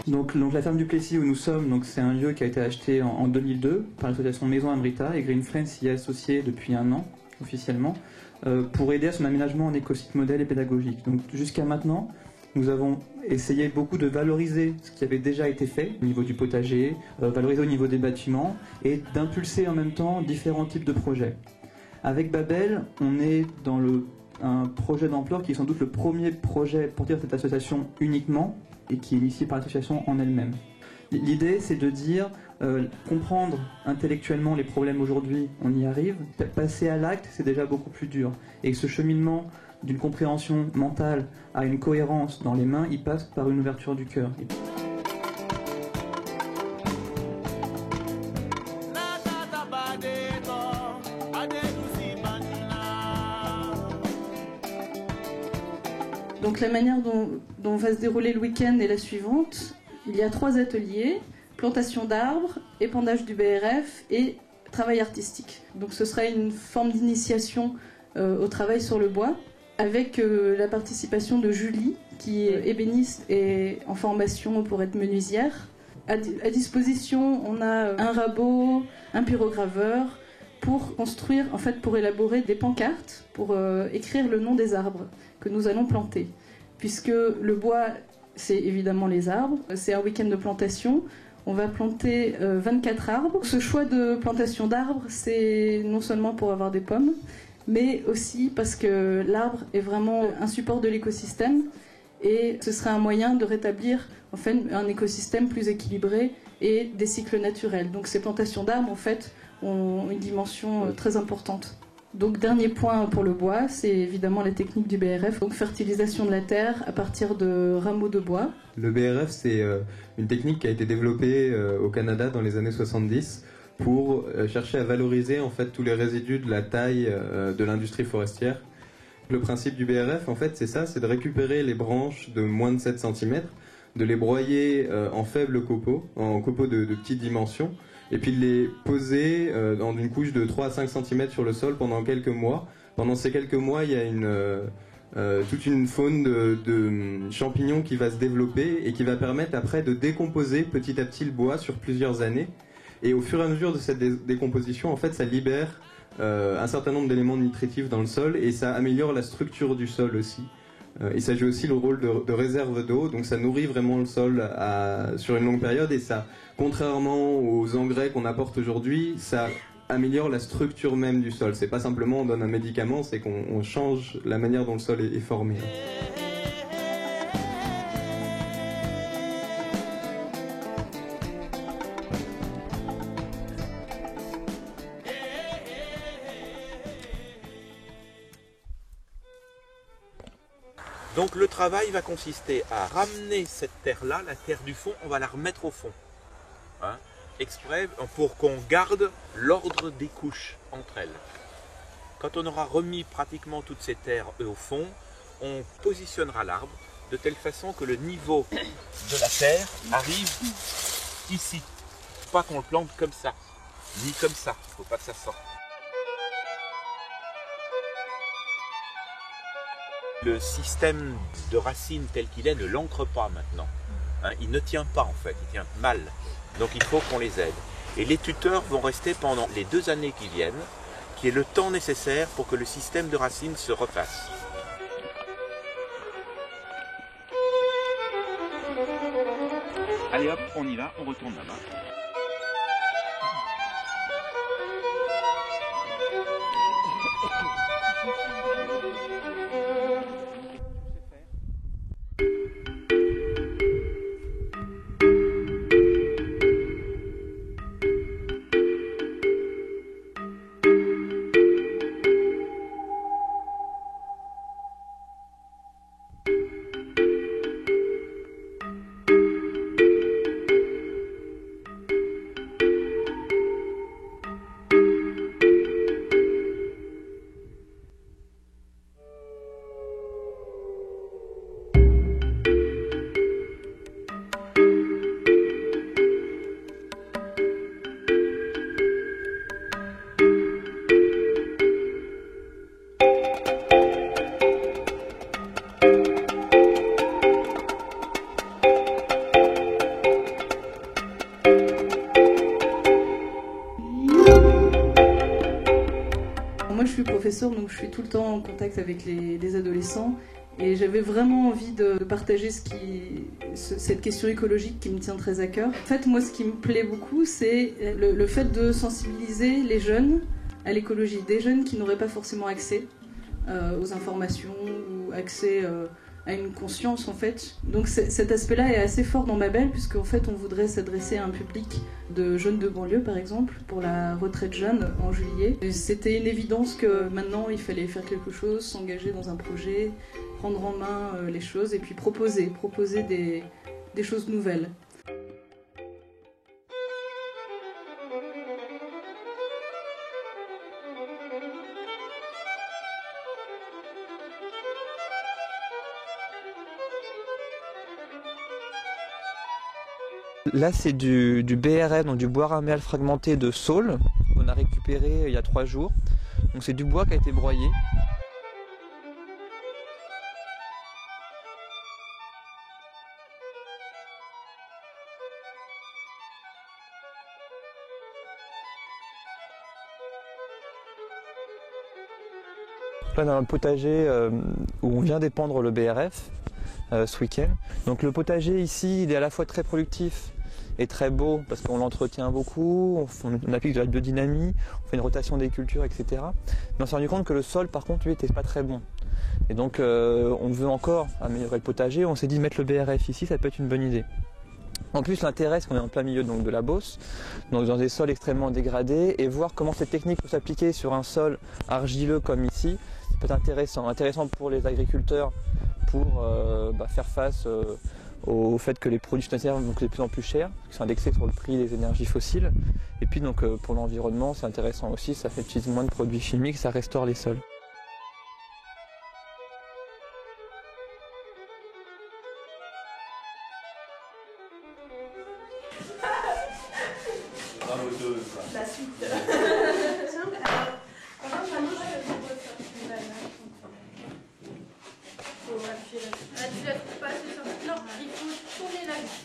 Donc la ferme du Plessis où nous sommes, c'est un lieu qui a été acheté en 2002 par l'association Maison Amrita, et Green Friends s'y est associé depuis un an officiellement pour aider à son aménagement en écosystème modèle et pédagogique. Donc jusqu'à maintenant, nous avons essayé beaucoup de valoriser ce qui avait déjà été fait au niveau du potager, valoriser au niveau des bâtiments et d'impulser en même temps différents types de projets. Avec Babel, on est dans un projet d'ampleur qui est sans doute le premier projet pour dire cette association uniquement et qui est initié par l'association en elle-même. L'idée, c'est de dire, comprendre intellectuellement les problèmes aujourd'hui, on y arrive. Passer à l'acte, c'est déjà beaucoup plus dur. Et ce cheminement d'une compréhension mentale à une cohérence dans les mains, il passe par une ouverture du cœur. Donc la manière dont va se dérouler le week-end est la suivante. Il y a 3 ateliers, plantation d'arbres, épandage du BRF et travail artistique. Donc ce sera une forme d'initiation au travail sur le bois, avec la participation de Julie, qui est ébéniste et en formation pour être menuisière. À disposition, on a un rabot, un pyrograveur, pour construire, en fait, pour élaborer des pancartes, pour écrire le nom des arbres que nous allons planter. Puisque le bois, c'est évidemment les arbres, c'est un week-end de plantation, on va planter 24 arbres. Ce choix de plantation d'arbres, c'est non seulement pour avoir des pommes, mais aussi parce que l'arbre est vraiment un support de l'écosystème et ce serait un moyen de rétablir en fait, un écosystème plus équilibré et des cycles naturels. Donc ces plantations d'arbres, en fait, ont une dimension très importante. Donc dernier point pour le bois, c'est évidemment la technique du BRF, donc fertilisation de la terre à partir de rameaux de bois. Le BRF, c'est une technique qui a été développée au Canada dans les années 70 pour chercher à valoriser en fait tous les résidus de la taille de l'industrie forestière. Le principe du BRF, en fait, c'est ça, c'est de récupérer les branches de moins de 7 cm, de les broyer en faibles copeaux, en copeaux de petites dimensions, et puis de les poser dans une couche de 3 à 5 cm sur le sol pendant quelques mois. Pendant ces quelques mois, il y a toute une faune de champignons qui va se développer et qui va permettre après de décomposer petit à petit le bois sur plusieurs années. Et au fur et à mesure de cette décomposition, en fait, ça libère un certain nombre d'éléments nutritifs dans le sol et ça améliore la structure du sol aussi. Il s'agit aussi le rôle de réserve d'eau, donc ça nourrit vraiment le sol sur une longue période et ça, contrairement aux engrais qu'on apporte aujourd'hui, ça améliore la structure même du sol. C'est pas simplement on donne un médicament, c'est qu'on change la manière dont le sol est formé. Donc le travail va consister à ramener cette terre-là, la terre du fond, on va la remettre au fond. Hein, exprès pour qu'on garde l'ordre des couches entre elles. Quand on aura remis pratiquement toutes ces terres au fond, on positionnera l'arbre de telle façon que le niveau de la terre arrive ici. Il ne faut pas qu'on le plante comme ça, ni comme ça, il ne faut pas que ça sorte. Le système de racines tel qu'il est ne l'ancre pas maintenant. Hein, il ne tient pas en fait, il tient mal. Donc il faut qu'on les aide. Et les tuteurs vont rester pendant les 2 années qui viennent, qui est le temps nécessaire pour que le système de racines se refasse. Allez hop, on y va, on retourne là-bas. professeur, donc je suis tout le temps en contact avec les adolescents. Et j'avais vraiment envie de partager cette question écologique qui me tient très à cœur. En fait, moi, ce qui me plaît beaucoup, c'est le fait de sensibiliser les jeunes à l'écologie. Des jeunes qui n'auraient pas forcément accès aux informations ou accès à une conscience, en fait. Donc cet aspect-là est assez fort dans Babel, puisqu'en fait, on voudrait s'adresser à un public de jeunes de banlieue, par exemple, pour la retraite jeune en juillet. C'était une évidence que maintenant, il fallait faire quelque chose, s'engager dans un projet, prendre en main les choses et puis proposer des choses nouvelles. Là, c'est du BRF, donc du bois raméal fragmenté de saule, qu'on a récupéré il y a 3 jours. Donc c'est du bois qui a été broyé. Là, on a un potager où on vient d'épandre le BRF ce week-end. Donc le potager ici, il est à la fois très productif et très beau parce qu'on l'entretient beaucoup, on applique de la biodynamie, on fait une rotation des cultures, etc. Mais on s'est rendu compte que le sol, par contre, lui, n'était pas très bon. Et donc on veut encore améliorer le potager. On s'est dit mettre le BRF ici, ça peut être une bonne idée. En plus, l'intérêt, c'est qu'on est en plein milieu donc, de la Beauce, donc dans des sols extrêmement dégradés, et voir comment cette technique peut s'appliquer sur un sol argileux comme ici, ça peut être intéressant pour les agriculteurs, pour faire face au fait que les produits phytosanitaires vont de plus en plus chers, qui sont indexés sur le prix des énergies fossiles. Et puis donc pour l'environnement, c'est intéressant aussi, ça fait utiliser moins de produits chimiques, ça restaure les sols. Bravo deux. La suite. Tu la trouves pas assez simple. Non, il faut tourner la vis.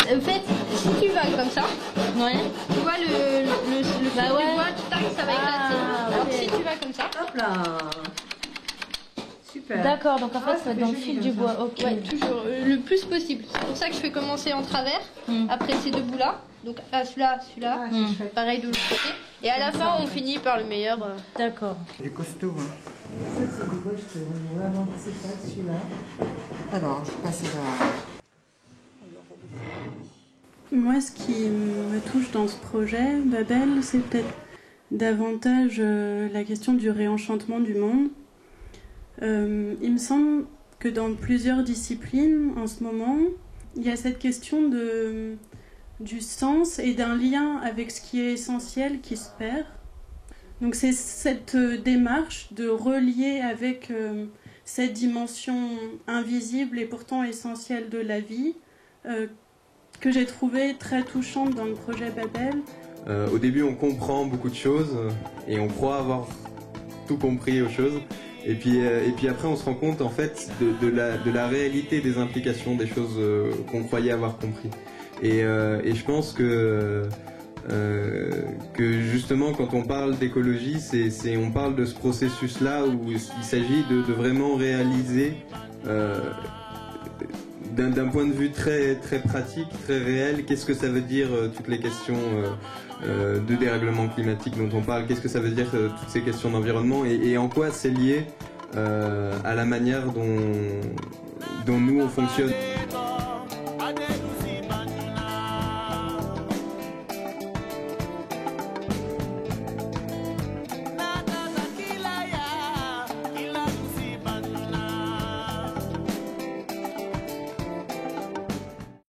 En fait, si tu vas comme ça, tu vois le Bah ouais. du bois, tac, ça va éclater. Alors si tu vas comme ça, Hop là. Super. D'accord, donc en fait, Ah, ça va être dans le fil du bois. Ok. ouais, toujours le plus possible. C'est pour ça que je fais commencer en travers, après ces deux bouts là. Donc là, celui-là, Ah, c'est chouette. pareil de l'autre côté. Et à la fin, on finit par le meilleur. D'accord. Il est costaud. Hein. Ça, c'est du bois, je te vraiment c'est pas celui-là. Alors, je passe à Moi, ce qui me touche dans ce projet, Babel, c'est peut-être davantage la question du réenchantement du monde. Il me semble que dans plusieurs disciplines, en ce moment, il y a cette question du sens et d'un lien avec ce qui est essentiel qui se perd. Donc c'est cette démarche de relier avec cette dimension invisible et pourtant essentielle de la vie que j'ai trouvé très touchante dans le projet Babel. Au début, on comprend beaucoup de choses et on croit avoir tout compris aux choses. Et puis après, on se rend compte en fait de la réalité des implications des choses qu'on croyait avoir compris. Et je pense que justement, quand on parle d'écologie, on parle de ce processus-là où il s'agit de vraiment réaliser d'un point de vue très, très pratique, très réel, qu'est-ce que ça veut dire toutes les questions de dérèglement climatique dont on parle, qu'est-ce que ça veut dire toutes ces questions d'environnement et en quoi c'est lié à la manière dont nous on fonctionne.